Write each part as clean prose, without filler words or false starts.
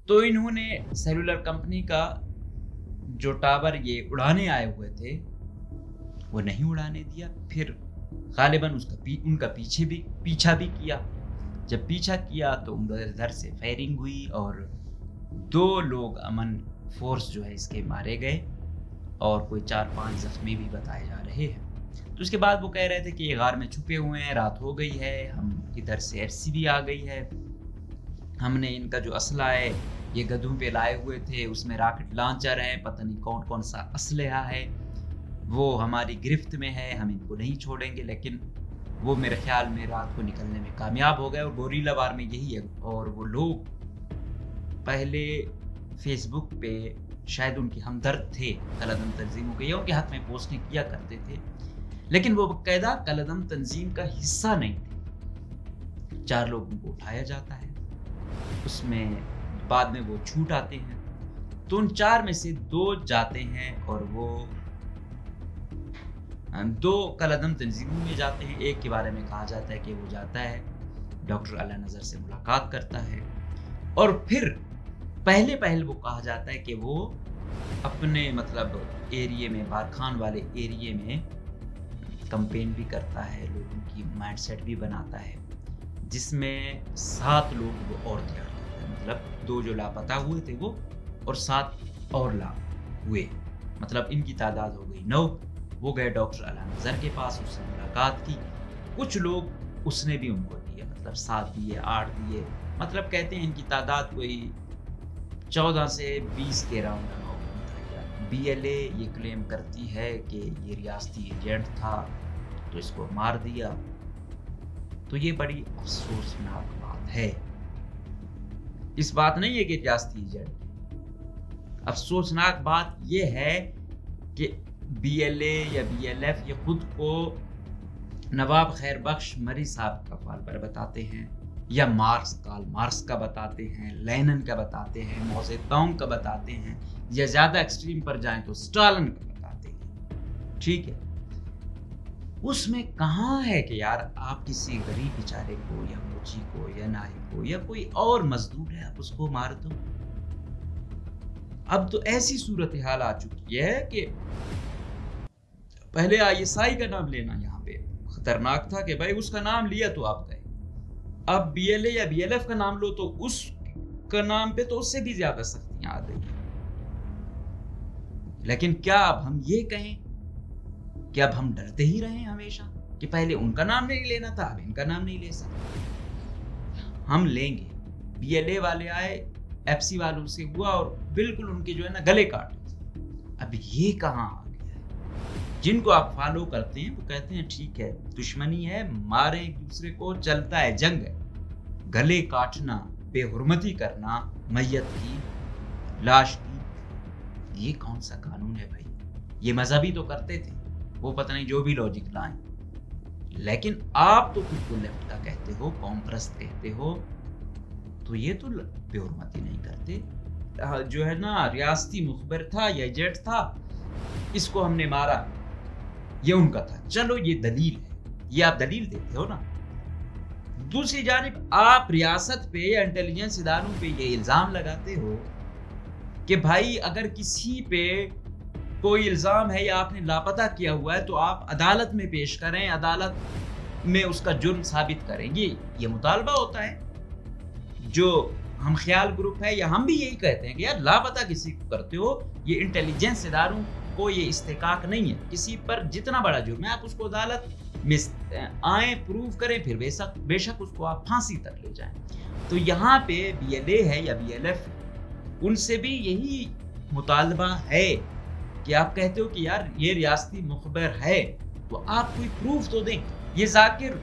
تو انہوں نے سیلولر کمپنی کا جو ٹاور یہ اڑانے آئے ہوئے تھے وہ نہیں اڑانے دیا. پھر غالباً ان کا پیچھا بھی کیا. جب پیچھا کیا تو ادھر سے فائرنگ ہوئی اور 2 لوگ امن فورس جو ہے اس کے مارے گئے اور کوئی 4-5 زخمی بھی بتائے جا رہے ہیں. تو اس کے بعد وہ کہہ رہے تھے کہ یہ غار میں چھپے ہوئے ہیں, رات ہو گئی ہے, ہم ادھر سے FCB آ گئی ہے, ہم نے ان کا جو اسلحہ ہے یہ گدھوں پہ لائے ہوئے تھے, اس میں راکٹ لانچر ہے, پتہ نہیں کون سا اسلحہ ہے, وہ ہماری گرفت میں ہے, ہم ان کو نہیں چھوڑیں گے. لیکن وہ میرے خیال میں رات کو نکلنے میں کامیاب ہو گئے. اور گوریلا وار میں یہی ہے. اور وہ لوگ پہلے فیس بک پہ شاید ان کی ہمدرد تھے کالعدم تنظیموں کے, یا ان کے حق میں پوسٹیں کیا کرتے تھے, لیکن وہ باقاعدہ کالعدم تنظیم کا حصہ نہیں تھے. 4 لوگوں کو اٹھایا جاتا ہے, اس میں بعد میں وہ چھوٹ آتے ہیں. تو ان 4 میں سے 2 جاتے ہیں اور وہ 2 کالعدم تنظیموں میں جاتے ہیں. ایک کے بارے میں کہا جاتا ہے کہ وہ جاتا ہے ڈاکٹر اعلی نظر سے ملاقات کرتا ہے, اور پھر پہل وہ کہا جاتا ہے کہ وہ اپنے مطلب ایریے میں, بارکھان والے ایریے میں کمپین بھی کرتا ہے, لوگوں کی مائنڈ سیٹ بھی بناتا ہے, جس میں 7 لوگ وہ اور تیار کرتا ہے. مطلب 2 جو لاپتہ ہوئے تھے وہ, اور 7 اور لاپتہ ہوئے, مطلب ان کی تعداد ہو گئی 9. وہ گئے ڈاکٹر اعلی نظر کے پاس, اس سے ملاقات کی. کچھ لوگ اس نے بھی ان کو دیے, مطلب 7 دیے, 8 دیے, مطلب کہتے ہیں ان کی تعداد کوئی 14 سے 20 کے راؤنڈ. BLA یہ کلیم کرتی ہے کہ یہ ریاستی ایجنٹ تھا تو اس کو مار دیا. تو یہ بڑی افسوسناک بات ہے. اس بات نہیں ہے کہ ریاستی ایجنٹ, افسوسناک بات یہ ہے کہ BLA یا BLF یہ خود کو نواب خیر بخش مری صاحب کا فالوور بتاتے ہیں, یا کارل مارکس کا بتاتے ہیں, لینن کا بتاتے ہیں, ماؤ زے تونگ کا بتاتے ہیں, یا زیادہ ایکسٹریم پر جائیں تو اسٹالن کا بتاتے ہیں. ٹھیک ہے, اس میں کہاں ہے کہ یار آپ کسی غریب بیچارے کو یا موچی کو یا نائی کو یا کوئی اور مزدور ہے آپ اس کو مار دو. اب تو ایسی صورتحال آ چکی ہے کہ پہلے ISI کا نام لینا یہاں پہ خطرناک تھا کہ بھائی اس کا نام لیا تو آپ گئے. اب BLA یا BLF کا نام لو تو اس کا نام پہ تو اس سے بھی زیادہ سختیاں آ گئی. لیکن کیا اب ہم یہ کہیں کہ اب ہم ڈرتے ہی رہیں ہمیشہ کہ پہلے ان کا نام نہیں لینا تھا, اب ان کا نام نہیں لے سکتے؟ ہم لیں گے. BLA والے آئے, FC والوں سے ہوا اور بالکل ان کے جو ہے نا گلے کاٹے. اب یہ کہاں آ گیا ہے؟ جن کو آپ فالو کرتے ہیں وہ کہتے ہیں ٹھیک ہے دشمنی ہے, مارے ایک دوسرے کو, چلتا ہے, جنگ ہے. گلے کاٹنا, بے حرمتی کرنا, میت کی, لاش کی, یہ کون سا قانون ہے بھائی؟ یہ مذہبی تو کرتے تھے, وہ پتہ نہیں جو بھی لاجک لائیں, لیکن آپ تو خود کو لیفٹ کا کہتے ہو, قوم پرست کہتے ہو, تو یہ تو بے حرمتی نہیں کرتے. جو ہے نا ریاستی مخبر تھا یا ایجنٹ تھا, اس کو ہم نے مارا, یہ ان کا تھا, چلو یہ دلیل ہے, یہ آپ دلیل دیتے ہو نا. دوسری جانب آپ ریاست پہ یا انٹیلیجنس اداروں پہ یہ الزام لگاتے ہو کہ بھائی اگر کسی پہ کوئی الزام ہے یا آپ نے لاپتہ کیا ہوا ہے تو آپ عدالت میں پیش کریں, عدالت میں اس کا جرم ثابت کریں. یہ مطالبہ ہوتا ہے. جو ہم خیال گروپ ہے یا ہم بھی یہی کہتے ہیں کہ یار لاپتہ کسی کو کرتے ہو, یہ انٹیلیجنس اداروں کو یہ استحقاق نہیں ہے. کسی پر جتنا بڑا جرم ہے آپ اس کو عدالت میں آئیں, پروف کریں, پھر بے شک اس کو آپ پھانسی تک لے جائیں. تو یہاں پہ BLA ہے یا BLF, ان سے بھی یہی مطالبہ ہے کہ آپ کہتے ہو کہ یار یہ ریاستی مخبر ہے تو آپ کوئی پروف تو دیں. یہ ذاکر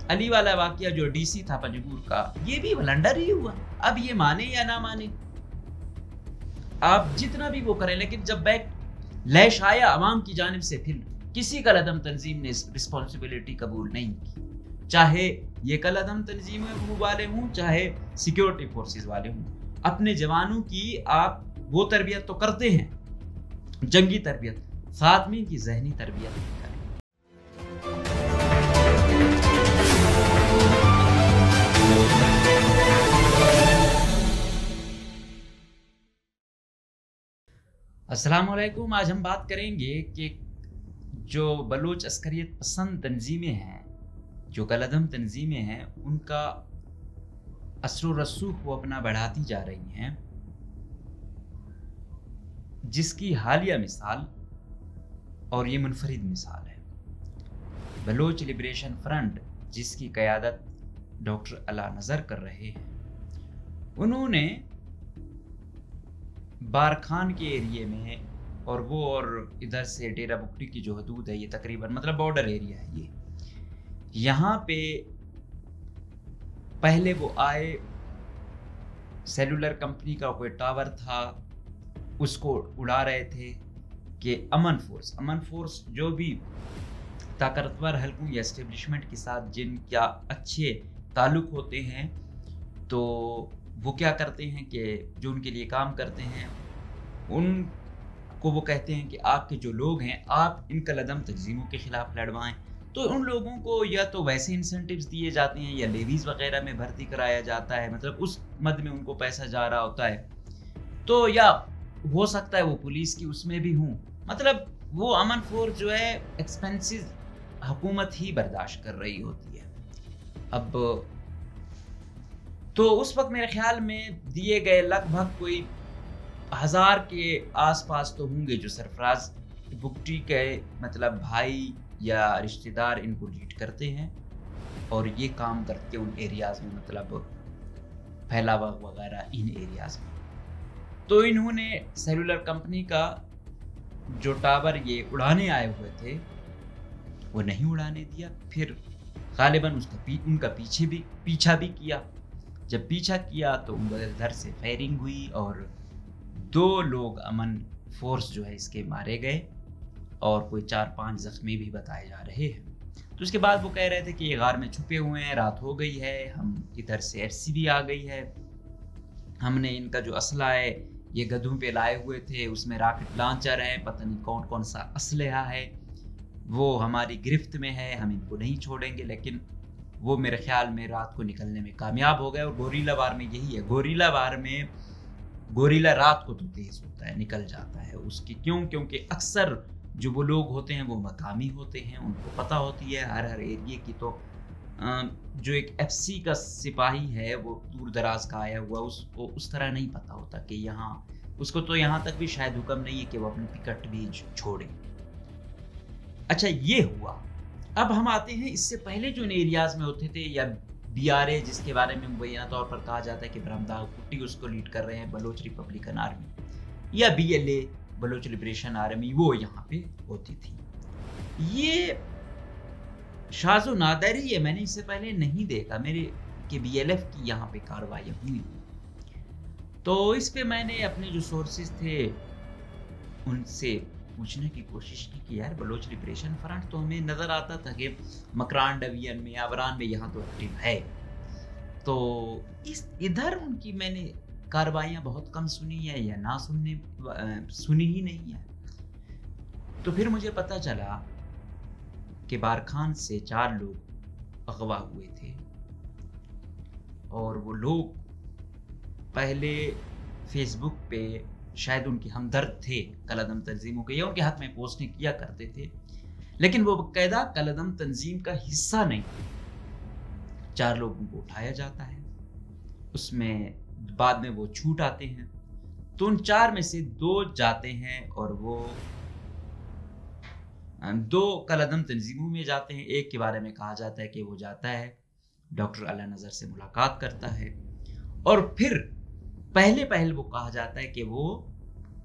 علی والا واقعہ جو DC تھا پنجگور کا, یہ بھی ولنڈر ہی ہوا. اب یہ مانے یا نہ مانے, آپ جتنا بھی وہ کریں, لیکن جب بیک لیش آیا عوام کی جانب سے, پھر کسی کالعدم تنظیم نے رسپانسبلٹی قبول نہیں کی. چاہے یہ کالعدم تنظیم والے ہوں, چاہے سیکیورٹی فورسز والے ہوں, اپنے جوانوں کی آپ وہ تربیت تو کرتے ہیں, جنگی تربیت, ساتھ میں ان کی ذہنی تربیت کریں. अस्सलाम वालेकुम। आज हम बात करेंगे कि जो बलूच अस्करियत पसंद तंजीमें हैं, जो कलअदम तंजीमें हैं, उनका असर रसूख वो अपना बढ़ाती जा रही हैं, जिसकी हालिया मिसाल और ये मुनफरिद मिसाल है बलूच लिबरेशन फ्रंट, जिसकी क़यादत डॉक्टर अला नज़र कर रहे हैं। उन्होंने बारखान के एरिए में और इधर से डेरा बुकटी की जो हदूद है, ये तकरीबन मतलब बॉर्डर एरिया है, ये यहाँ पे पहले वो आए, सेलुलर कंपनी का कोई टावर था, उसको उड़ा रहे थे कि अमन फोर्स जो भी ताकतवर हलकों या एस्टेब्लिशमेंट के साथ जिनका अच्छे ताल्लुक़ होते हैं, तो वो क्या करते हैं कि जो उनके लिए काम करते हैं उनको वो कहते हैं कि आपके जो लोग हैं, आप इन कलअदम तंजीमों के ख़िलाफ़ लड़वाएं। तो उन लोगों को या तो वैसे इंसेंटिव्स दिए जाते हैं या लेवीज़ वगैरह में भर्ती कराया जाता है, मतलब उस मद में उनको पैसा जा रहा होता है। तो या हो सकता है वो पुलिस की उसमें भी हूँ, मतलब वो अमन फोर्स जो है एक्सपेंसेस हुकूमत ही बर्दाश्त कर रही होती है। अब तो उस वक्त मेरे ख्याल में दिए गए लगभग कोई 1000 के आसपास तो होंगे जो सरफराज बुकटी के मतलब भाई या रिश्तेदार इनको लीड करते हैं और ये काम करते उन एरियाज़ में, मतलब फैलावा वगैरह इन एरियाज़ में। तो इन्होंने सेलुलर कंपनी का जो टावर ये उड़ाने आए हुए थे वो नहीं उड़ाने दिया, फिर गालिबन उनका पीछा भी किया। जब पीछा किया तो उधर से फायरिंग हुई और 2 लोग अमन फोर्स जो है इसके मारे गए और कोई 4-5 जख्मी भी बताए जा रहे हैं। तो उसके बाद वो कह रहे थे कि ये गार में छुपे हुए हैं, रात हो गई है, हम इधर से FCB आ गई है, हमने इनका जो असला है ये गधों पे लाए हुए थे, उसमें रॉकेट लॉन्चर है, पता नहीं कौन कौन सा असलहा है, वो हमारी गिरफ्त में है, हम इनको नहीं छोड़ेंगे। लेकिन वो मेरे ख्याल में रात को निकलने में कामयाब हो गए। और गोरीला वार में यही है, गोरीला वार में गोरीला रात को तो तेज होता है, निकल जाता है उसकी, क्योंकि अक्सर जो वो लोग होते हैं वो मकामी होते हैं, उनको पता होती है हर एरिए की। तो जो एक FC का सिपाही है वो दूर दराज का आया हुआ, उसको उस तरह नहीं पता होता कि यहाँ, उसको तो यहाँ तक भी शायद हुक्म नहीं है कि वो अपनी पिकट भी छोड़े। अच्छा, ये हुआ। अब हम आते हैं इससे पहले जो इन एरियाज में होते थे, या BRA जिसके बारे में मुबैना तौर पर कहा जाता है कि ब्रह्मदाग कुट्टी उसको लीड कर रहे हैं, बलोच रिपब्लिकन आर्मी, या BLA बलोच लिबरेशन आर्मी, वो यहाँ पे होती थी। ये शाज़ो नादरी है, मैंने इससे पहले नहीं देखा मेरे कि BLF की यहाँ पे कार्रवाई हुई। तो इस पे मैंने अपने जो सोर्सेज थे उनसे पूछने की कोशिश की कि यार बलोच लिबरेशन फ्रंट तो हमें नज़र आता था कि मकरान डिवीजन में, आवरान में यहाँ तो एक्टिव है, तो इधर उनकी मैंने कार्रवाइयाँ बहुत कम सुनी है या ना सुनी ही नहीं है। तो फिर मुझे पता चला कि बारखान से 4 लोग अगवा हुए थे और वो लोग पहले फेसबुक पे शायद उनके हमदर्द थे कलअदम तंजीमों के, या उनके हक में पोस्टिंग किया करते थे, लेकिन वो बाकायदा कलअदम तंजीम का हिस्सा नहीं। 4 लोगों को उठाया जाता है, उसमें बाद में वो छूट आते हैं, तो उन 4 में से 2 जाते हैं और वो 2 कलअदम तंजीमों में जाते हैं। एक के बारे में कहा जाता है कि वो जाता है, डॉक्टर अला नज़र से मुलाकात करता है, और फिर पहले वो कहा जाता है कि वो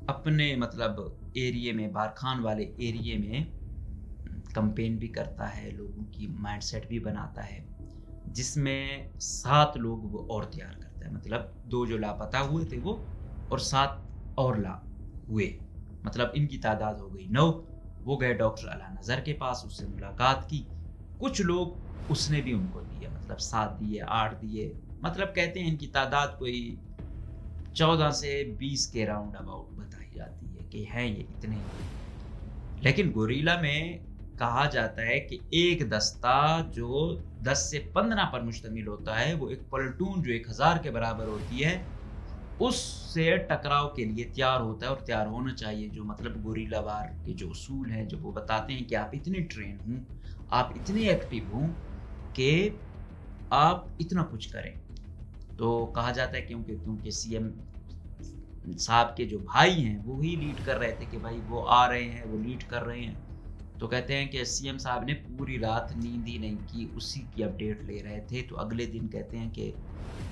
अपने मतलब एरिए में, बारखान वाले एरिए में कैंपेन भी करता है, लोगों की माइंडसेट भी बनाता है, जिसमें 7 लोग वो और तैयार करता है, मतलब 2 जो लापता हुए थे वो, और 7 और ला हुए, मतलब इनकी तादाद हो गई 9। वो गए डॉक्टर अला नज़र के पास, उससे मुलाकात की, कुछ लोग उसने भी उनको दिए, मतलब 7 दिए, 8 दिए, मतलब कहते हैं इनकी तादाद कोई 14 से 20 के राउंड अबाउट बताई जाती है कि हैं ये इतने। लेकिन गोरीला में कहा जाता है कि एक दस्ता जो 10 से 15 पर मुश्तमिल होता है, वो एक प्लटून जो 1000 के बराबर होती है, उस से टकराव के लिए तैयार होता है और तैयार होना चाहिए। जो मतलब गोरिल्ला वार के जो उसूल हैं, जो वो बताते हैं कि आप इतने ट्रेन हों, आप इतने एक्टिव हों कि आप इतना कुछ करें। तो कहा जाता है क्योंकि सीएम साहब के जो भाई हैं वो ही लीड कर रहे थे कि भाई वो आ रहे हैं, वो लीड कर रहे हैं। तो कहते हैं कि सीएम साहब ने पूरी रात नींद ही नहीं की, उसी की अपडेट ले रहे थे। तो अगले दिन कहते हैं कि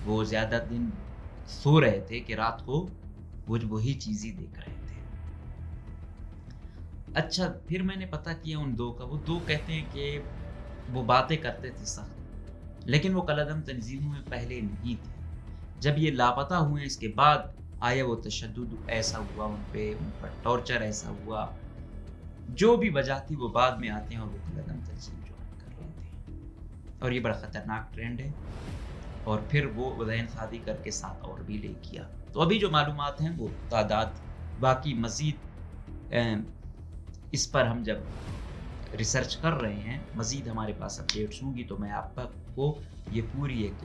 वो ज़्यादा दिन सो रहे थे कि रात को वो वही चीज़ ही देख रहे थे। अच्छा, फिर मैंने पता किया उन दो का। वो दो कहते हैं कि वो बातें करते थे सख्त, लेकिन वो कलअदम तंजीमों में पहले नहीं थे। जब ये लापता हुए इसके बाद आया वो तशद्दुद ऐसा हुआ उन पर टॉर्चर ऐसा हुआ, जो भी वजह थी वो बाद में आते हैं और वो कलअदम तंजीम ज्वाइन कर रहे थे। और ये बड़ा ख़तरनाक ट्रेंड है। और फिर वो उदैन शादी करके साथ और भी ले किया। तो अभी जो मालूमात हैं वो तादाद, बाकी मज़ीद इस पर हम जब रिसर्च कर रहे हैं, मज़ीद हमारे पास अपडेट्स होंगी तो मैं आपको ये पूरी एक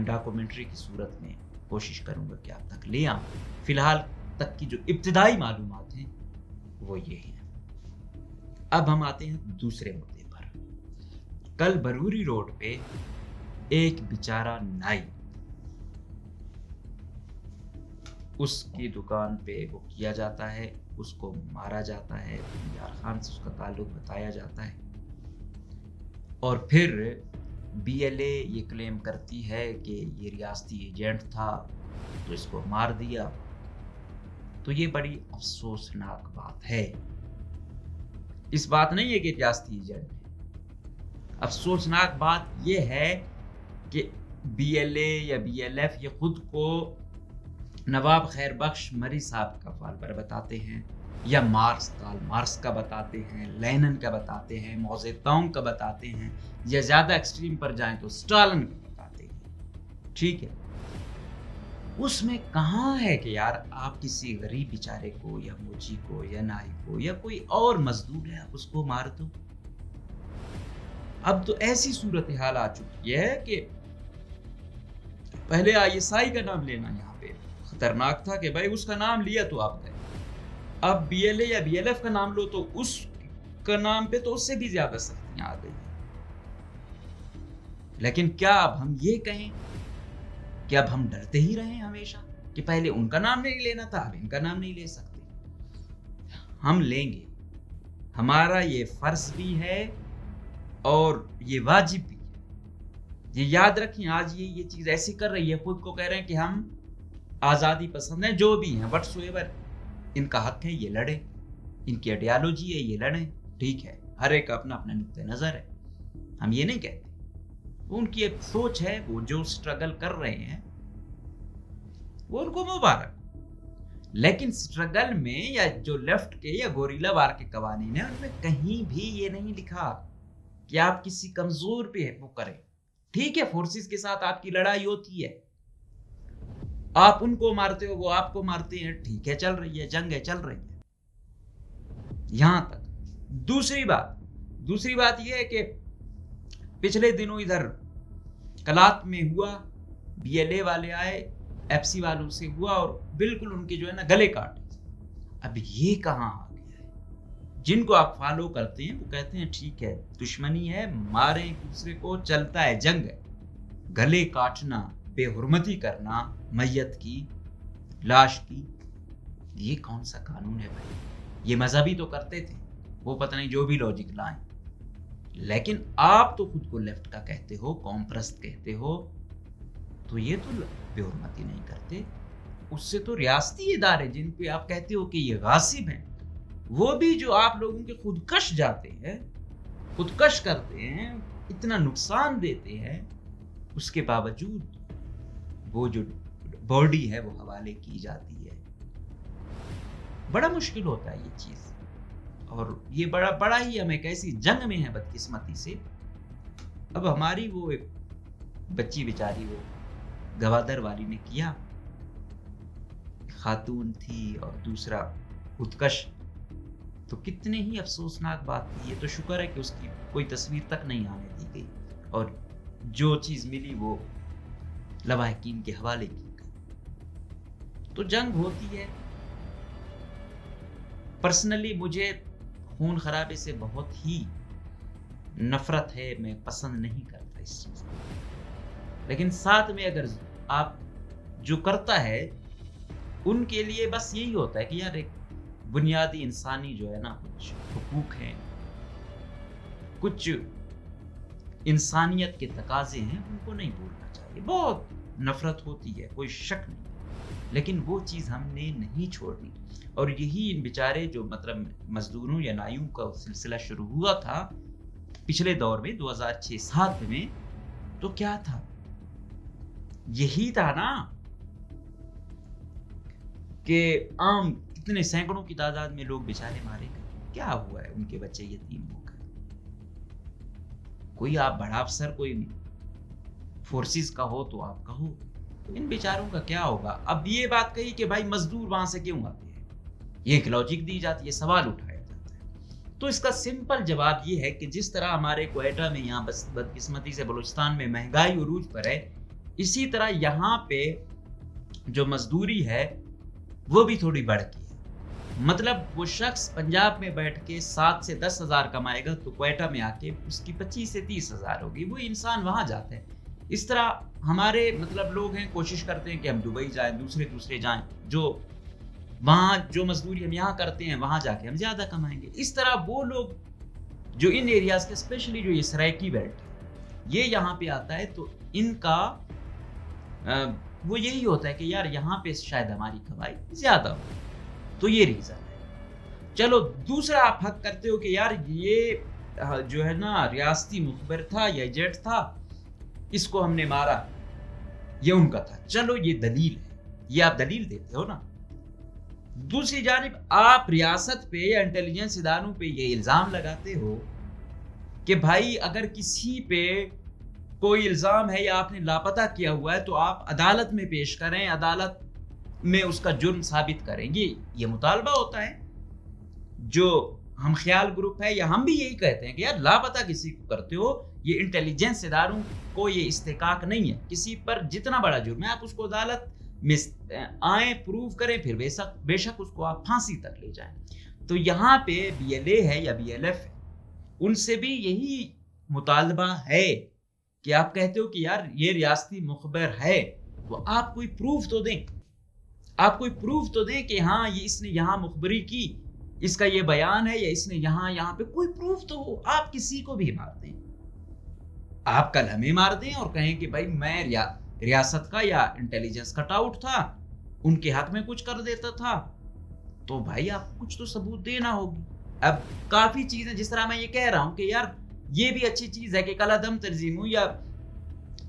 डॉक्यूमेंट्री की सूरत में कोशिश करूँगा कि आप तक ले आऊँ। फ़िलहाल तक की जो इब्तिदाई मालूमात हैं वो ये हैं। अब हम आते हैं दूसरे मुद्दे पर। कल बरूरी रोड पे एक बेचारा नाई, उसकी दुकान पे वो किया जाता है, उसको मारा जाता है, यार खान से उसका ताल्लुक बताया जाता है। और फिर बीएलए ये क्लेम करती है कि ये रियासती एजेंट था तो इसको मार दिया। तो ये बड़ी अफसोसनाक बात है। इस बात नहीं है कि रियासती एजेंट है, अफसोसनाक बात ये है कि बीएलए या बीएलएफ ये खुद को नवाब खैर बख्श मरी साहब का फालबर बताते हैं, या मार्क्स का बताते हैं, लेनिन का बताते हैं, मोज़ेतोंग का बताते हैं, या ज़्यादा एक्सट्रीम पर जाएं तो स्टालिन का बताते हैं। ठीक है, उसमें कहाँ है कि यार आप किसी गरीब बेचारे को या मोची को या नाई को या कोई और मजदूर है आप उसको मार दो। अब तो ऐसी सूरत हाल आ चुकी है कि पहले आईएसआई का नाम लेना यहाँ पे खतरनाक था कि भाई उसका नाम लिया तो आप गए। अब बीएलए या बीएलएफ का नाम लो तो उसका नाम पे तो उससे भी ज्यादा सख्तियां आ गई। लेकिन क्या अब हम ये कहें कि अब हम डरते ही रहे हमेशा कि पहले उनका नाम नहीं लेना था, अब इनका नाम नहीं ले सकते? हम लेंगे, हमारा ये फर्ज भी है और ये वाजिब भी है। ये याद रखें, आज ये चीज ऐसी कर रही है, खुद को कह रहे हैं कि हम आज़ादी पसंद हैं, जो भी हैं व्हाटसोएवर, इनका हक है ये लड़े, इनकी आइडियोलॉजी है ये लड़े, ठीक है, हर एक अपना अपना नुक्ते नज़र है, हम ये नहीं कहते। उनकी एक सोच है, वो जो स्ट्रगल कर रहे हैं वो उनको मुबारक। लेकिन स्ट्रगल में या जो लेफ्ट के या गोरिल्ला वार के कवानीन है उनमें कहीं भी ये नहीं लिखा कि आप किसी कमजोर पे वो करें। ठीक है, फोर्सेस के साथ आपकी लड़ाई होती है, आप उनको मारते हो, वो आपको मारते हैं, ठीक है, चल रही है, जंग है, चल रही है, यहां तक। दूसरी बात यह है कि पिछले दिनों इधर कलात में हुआ, बीएलए वाले आए, एफसी वालों से हुआ और बिल्कुल उनके जो है ना गले काटे। अब ये कहां आ गया है? जिनको आप फॉलो करते हैं वो कहते हैं ठीक है, दुश्मनी है, मारे एक दूसरे को, चलता है, जंग है, गले काटना, बेहुरमती करना मैयत की, लाश की, ये कौन सा कानून है भाई? ये मजहबी तो करते थे, वो पता नहीं जो भी लॉजिक लाएं, लेकिन आप तो खुद को लेफ्ट का कहते हो, कौम परस्त कहते हो, तो ये तो बेहुरमती नहीं करते। उससे तो रियासती इदारे जिन पे आप कहते हो कि ये गासिब हैं, वो भी जो आप लोगों के खुदकश जाते हैं, खुदकश करते हैं, इतना नुकसान देते हैं, उसके बावजूद वो जो बॉडी है वो हवाले की जाती है। बड़ा मुश्किल होता है ये चीज, और ये बड़ा ही हम एक ऐसी जंग में है बदकिस्मती से। अब हमारी वो एक बच्ची बेचारी वो गवादर वाली ने किया, खातून थी और दूसरा खुदकश, तो कितने ही अफसोसनाक बात थी। ये तो शुक्र है कि उसकी कोई तस्वीर तक नहीं आने दी गई और जो चीज मिली वो लवाहिकीन के हवाले की गई। तो जंग होती है। पर्सनली मुझे खून खराबे से बहुत ही नफरत है, मैं पसंद नहीं करता इस चीज को। लेकिन साथ में अगर आप जो करता है उनके लिए बस यही होता है कि यार एक बुनियादी इंसानी जो है ना कुछ हुकूक हैं, कुछ इंसानियत के तकाजे हैं, उनको नहीं भूलना चाहिए। बहुत नफरत होती है, कोई शक नहीं, लेकिन वो चीज़ हमने नहीं छोड़नी। और यही इन बेचारे जो मतलब मजदूरों या नाइयों का सिलसिला शुरू हुआ था पिछले दौर में 2006-07 में, तो क्या था, यही था ना कि आम कितने सैकड़ों की तादाद में लोग बेचारे मारे गए। क्या हुआ है, उनके बच्चे यतीम हो गए। कोई आप बड़ा अफसर कोई फोर्सेस का हो तो आप कहो, तो इन बेचारों का क्या होगा। अब ये बात कही कि भाई मजदूर वहां से क्यों आते हैं, ये एक लॉजिक दी जाती है, सवाल उठाया जाता है। तो इसका सिंपल जवाब ये है कि जिस तरह हमारे क्वेटा में यहाँ बदकिस्मती से बलूचिस्तान में महंगाई उरूज पर है, इसी तरह यहाँ पे जो मजदूरी है वो भी थोड़ी बढ़ गई है। मतलब वो शख्स पंजाब में बैठ के 7 से 10 हज़ार कमाएगा तो क्वेटा में आके उसकी 25 से 30 हज़ार होगी। वो इंसान वहां जाते हैं। इस तरह हमारे मतलब लोग हैं, कोशिश करते हैं कि हम दुबई जाएं, दूसरे जाएं, जो वहाँ जो मजदूरी हम यहाँ करते हैं वहां जाके हम ज्यादा कमाएंगे। इस तरह वो लोग जो इन एरियाज के, स्पेशली जो ये सराइकी बेल्ट है, ये यहाँ पे आता है, तो इनका वो यही होता है कि यार यहाँ पे शायद हमारी कमाई ज्यादा हो, तो ये रीजन है। चलो दूसरा आप हक करते हो कि यार ये जो है ना रियासती मुखबिर था या एजेंट था, इसको हमने मारा, ये उनका था। चलो ये दलील है, ये आप दलील देते हो ना। दूसरी जानिब आप रियासत पे या इंटेलिजेंस इदारों पे ये इल्जाम लगाते हो कि भाई अगर किसी पे कोई इल्जाम है या आपने लापता किया हुआ है तो आप अदालत में पेश करें, अदालत में उसका जुर्म साबित करेंगे। ये मुतालबा होता है। जो हम ख्याल ग्रुप है या हम भी यही कहते हैं कि यार लापता किसी को करते हो, ये इंटेलिजेंस इदारों को ये इस्तेकाक नहीं है। किसी पर जितना बड़ा जुर्म है आप उसको अदालत में आए, प्रूव करें, फिर बेशक उसको आप फांसी तक ले जाएं। तो यहाँ पे BLA है या BLF है, उनसे भी यही मुतालबा है कि आप कहते हो कि यार ये रियासती मुखबिर है, तो आप कोई प्रूफ तो दें, आप कोई प्रूफ तो दें कि हाँ ये इसने यहाँ मुखबरी की, इसका ये बयान है, या इसने यहाँ पे कोई प्रूफ तो हो। आप किसी को भी मार दें, आप कल हमें मार दें और कहें कि भाई मैं रियासत का या इंटेलिजेंस कटआउट था, उनके हक में कुछ कर देता था, तो भाई आप कुछ तो सबूत देना होगी। अब काफी चीजें, जिस तरह मैं ये कह रहा हूं कि यार ये भी अच्छी चीज है कि कलादम तंजीमों या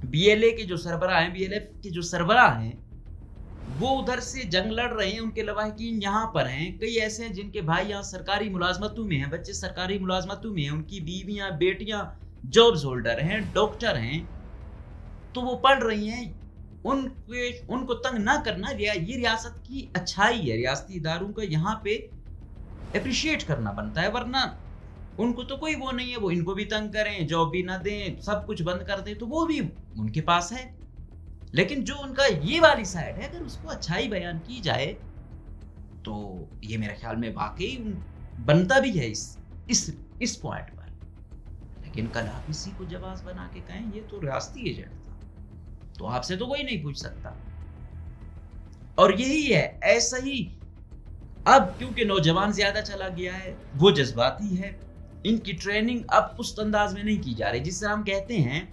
BLA के जो सरबराह हैं, BLF के जो सरबराह हैं, वो उधर से जंग लड़ रहे हैं, उनके लवाहिकीन यहाँ पर हैं। कई ऐसे हैं जिनके भाई यहाँ सरकारी मुलाजमतों में हैं, बच्चे सरकारी मुलाजमतों में हैं, उनकी बीवियां बेटियां जॉब्स होल्डर हैं, डॉक्टर हैं, तो वो पढ़ रही हैं। उनको तंग ना करना ये रियासत की अच्छाई है। रियासती इदारों का यहाँ पे अप्रिशिएट करना बनता है, वरना उनको तो कोई वो नहीं है, वो इनको भी तंग करें, जॉब भी ना दें, सब कुछ बंद कर दें, तो वो भी उनके पास है। लेकिन जो उनका ये वाली साइड है, अगर उसको अच्छाई बयान की जाए तो ये मेरे ख्याल में वाकई बनता भी है इस पॉइंट पर। लेकिन कल आप इसी को जवाब बना के कहें ये तो रियासती एजेंट था, तो आपसे तो कोई नहीं पूछ सकता। और यही है, ऐसा ही अब क्योंकि नौजवान ज्यादा चला गया है, वो जज्बाती है, इनकी ट्रेनिंग अब उस अंदाज में नहीं की जा रही जिससे हम कहते हैं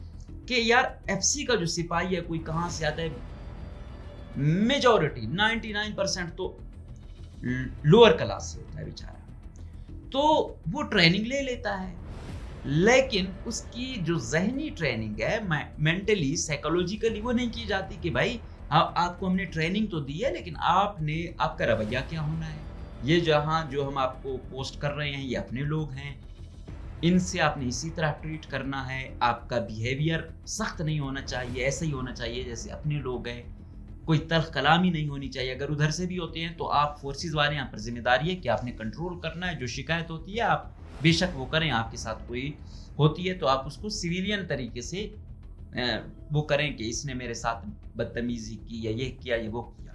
कि यार FC का जो सिपाही है कोई कहां से आता है। मेजॉरिटी 99% तो लोअर क्लास से होता है बेचारा, तो वो ट्रेनिंग ले लेता है, लेकिन उसकी जो जहनी ट्रेनिंग है, मेंटली साइकोलॉजिकली, वो नहीं की जाती कि भाई आपको हमने ट्रेनिंग तो दी है, लेकिन आपका रवैया क्या होना है। ये जो हम आपको पोस्ट कर रहे हैं ये अपने लोग हैं, इनसे आपने इसी तरह ट्रीट करना है, आपका बिहेवियर सख्त नहीं होना चाहिए, ऐसा ही होना चाहिए जैसे अपने लोग हैं, कोई तल्ख कलामी नहीं होनी चाहिए। अगर उधर से भी होते हैं तो आप फोर्सेस वाले, यहाँ पर जिम्मेदारी है कि आपने कंट्रोल करना है। जो शिकायत होती है आप बेशक वो करें, आपके साथ कोई होती है तो आप उसको सिविलियन तरीके से वो करें कि इसने मेरे साथ बदतमीजी की या ये किया या वो किया।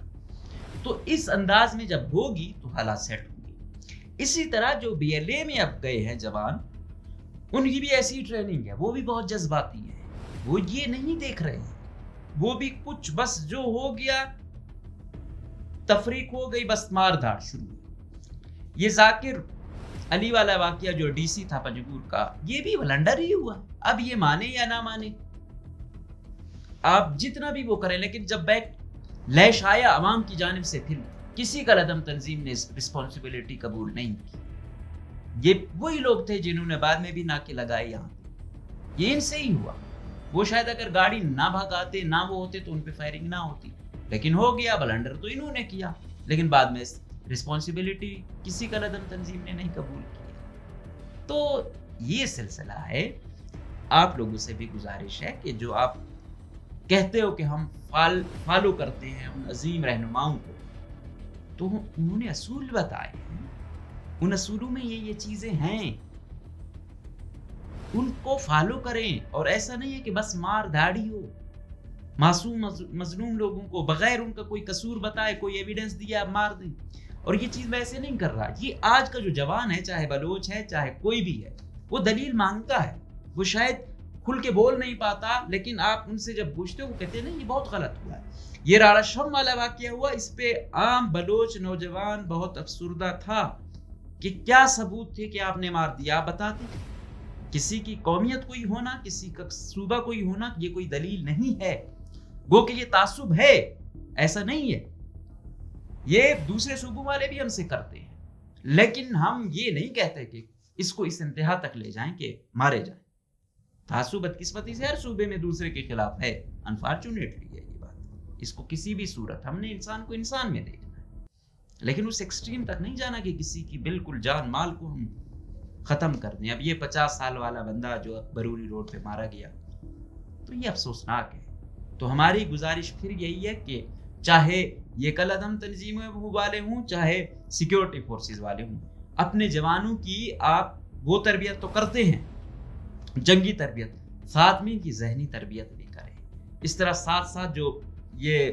تو اس انداز میں جب ہوگی تو حالات سیٹ ہوں گے. اسی طرح جو BLA میں اب گئے ہیں جوان، ان کی بھی ایسی ٹریننگ ہے، وہ بھی بہت جذباتی ہیں، وہ یہ نہیں دیکھ رہے ہیں، وہ بھی کچھ بس جو ہو گیا تفریق ہو گئی، بس مار دھاڑ شروع ہوئی. یہ ذاکر علی والا واقعہ جو DC تھا پنجگور کا، یہ بھی بلنڈر ہی ہوا. اب یہ مانے یا نہ مانے، آپ جتنا بھی وہ کریں، لیکن جب بیک لیش آیا عوام کی جانب سے، پھر کسی کا لدم تنظیم نے رسپانسبلٹی قبول نہیں کی. یہ وہی لوگ تھے جنہوں نے بعد میں بھی ناکے لگائے یہاں. یہ ان سے ہی ہوا. وہ شاید اگر گاڑی نہ بھگاتے، نہ وہ ہوتے تو ان پہ فائرنگ نہ ہوتی، لیکن ہو گیا. بلنڈر تو انہوں نے کیا، لیکن بعد میں رسپانسبلٹی کسی کا لدم تنظیم نے نہیں قبول کیا. تو یہ سلسلہ ہے. آپ لوگوں سے بھی گزارش ہے کہ جو آپ کہتے ہو کہ ہم فالو کرتے ہیں ان عظیم رہنماؤں کو، تو انہوں نے اصول بتائے ہیں، ان اصولوں میں یہ چیزیں ہیں، ان کو فالو کریں. اور ایسا نہیں ہے کہ بس مار دھاڑی ہو، معصوم مظلوم لوگوں کو بغیر ان کا کوئی قصور بتائے، کوئی ایویڈنس دیا مار دیں. اور یہ چیز میں ایسے نہیں کر رہا. یہ آج کا جو جوان ہے، چاہے بلوچ ہے چاہے کوئی بھی ہے، وہ دلیل مانگتا ہے. وہ شاید کھل کے بول نہیں پاتا، لیکن آپ ان سے جب پوچھتے ہو وہ کہتے ہیں نہیں یہ بہت غلط ہوا ہے. یہ راڑا شم والا واقعہ ہوا، اس پہ عام بلوچ نوجوان بہت افسردہ تھا کہ کیا ثبوت تھے کہ آپ نے مار دیا. آپ بتاتے. کسی کی قومیت کوئی ہونا، کسی کا صوبہ کوئی ہونا، یہ کوئی دلیل نہیں ہے. گو کہ یہ تعصب ہے، ایسا نہیں ہے. یہ دوسرے صوبوں والے بھی ہم سے کرتے ہیں، لیکن ہم یہ نہیں کہتے کہ اس کو اس انتہا تک لے جائیں کہ مارے جائیں. تعصب بدقسمتی سے ہر صوبے میں دوسرے کے خلاف ہے. انفارچونیٹلی ہے یہ بات. اس کو کسی بھی صورت ہم نے انسان کو انسان میں دیکھنا ہے، لیکن اس ایکسٹریم تک نہیں جانا کہ کسی کی بالکل جان مال کو ہم ختم کر دیں. اب یہ 50 سال والا بندہ جو بروری روڈ پہ مارا گیا، تو یہ افسوسناک ہے. تو ہماری گزارش پھر یہی ہے کہ چاہے یہ قلعدم تنظیمیں والے ہوں، چاہے سیکیورٹی فورسز والے ہوں، اپنے جوانوں کی آپ وہ تربیت تو کرتے ہیں، جنگی تربیت، ساتھ میں ان کی ذہنی تربیت بھی کریں. اس طرح ساتھ ساتھ جو یہ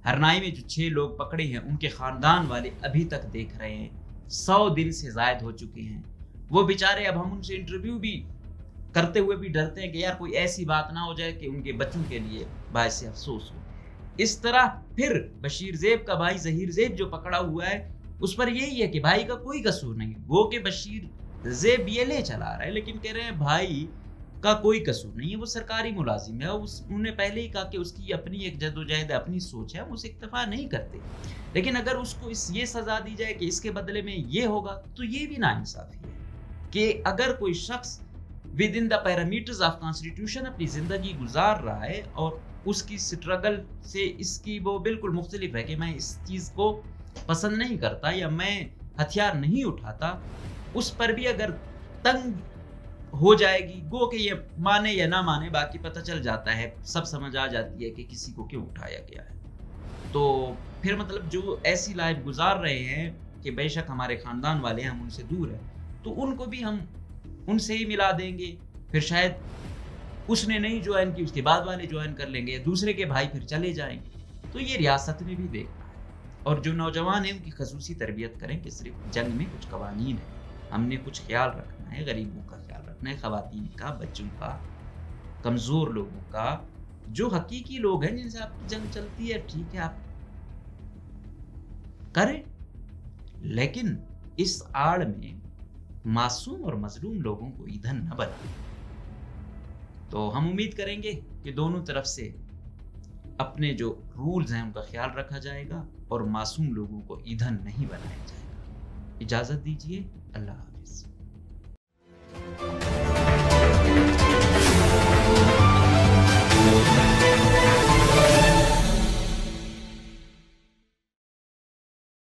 ہرنائی میں جو 6 لوگ پکڑے ہیں، ان کے خاندان والے ابھی تک دیکھ رہے ہیں. 100 دن سے زائد ہو چکے ہیں. وہ بیچارے، اب ہم ان سے انٹرویو بھی کرتے ہوئے بھی ڈرتے ہیں کہ یار کوئی ایسی بات نہ ہو جائے کہ ان کے بچوں کے لیے باعث افسوس ہو. اس طرح پھر بشیر زیب کا بھائی ظہیر زیب جو پکڑا ہوا ہے، اس پر یہی ہے کہ بھائی کا کوئی قصور نہیں. وہ کہ بشیر زیب BLA چلا رہا ہے، لیکن کہہ رہے ہیں بھائی کا کوئی قصور نہیں ہے، وہ سرکاری ملازم ہے. انہوں نے پہلے ہی کہا کہ اس کی اپنی ایک جدوجہد، اپنی سوچ ہے، ہم اسے اکتفا نہیں کرتے. لیکن اگر اس کو یہ سزا دی جائے کہ اس کے بدلے میں یہ ہوگا، تو یہ بھی ناانصافی ہے کہ اگر کوئی شخص with in the parameters of constitution اپنی زندگی گزار رہا ہے اور اس کی سٹرگل سے اس کی وہ بالکل مختلف ہے کہ میں اس چیز کو پسند نہیں کرتا یا میں ہتھیار نہیں اٹھاتا، اس پر بھی اگر تنگ ہو جائے گی، گو کہ یہ مانے یا نہ مانے، باقی پتہ چل جاتا ہے، سب سمجھ آ جاتی ہے کہ کسی کو کیوں اٹھایا گیا ہے. تو پھر مطلب جو ایسی لائف گزار رہے ہیں کہ بے شک ہمارے خاندان والے ہیں، ہم ان سے دور ہیں، تو ان کو بھی ہم ان سے ہی ملا دیں گے. پھر شاید اس نے نہیں جوائن کی، اس کے بعد والے جوائن کر لیں گے، دوسرے کے بھائی پھر چلے جائیں گے. تو یہ ریاست میں بھی دیکھنا ہے. اور جو نوجوان ہیں ان کی خصوصی تربیت کریں کہ صرف جنگ میں کچھ قوانین ہیں، ہم نے کچھ خیال رکھنا ہے، غریبوں کا خیال رکھنا ہے، خواتین کا، بچوں کا، کمزور لوگوں کا. جو حقیقی لوگ ہیں جن سے آپ کی جنگ چلتی ہے، ٹھیک ہے آپ کریں، لیکن اس آڑ میں معصوم اور مظلوم لوگوں کو ایندھن نہ بنائیں. تو ہم امید کریں گے کہ دونوں طرف سے اپنے جو رولز ہیں ان کا خیال رکھا جائے گا اور معصوم لوگوں کو ایندھن نہیں بنایا جائے گا. اجازت دیجیے. اللہ حافظ.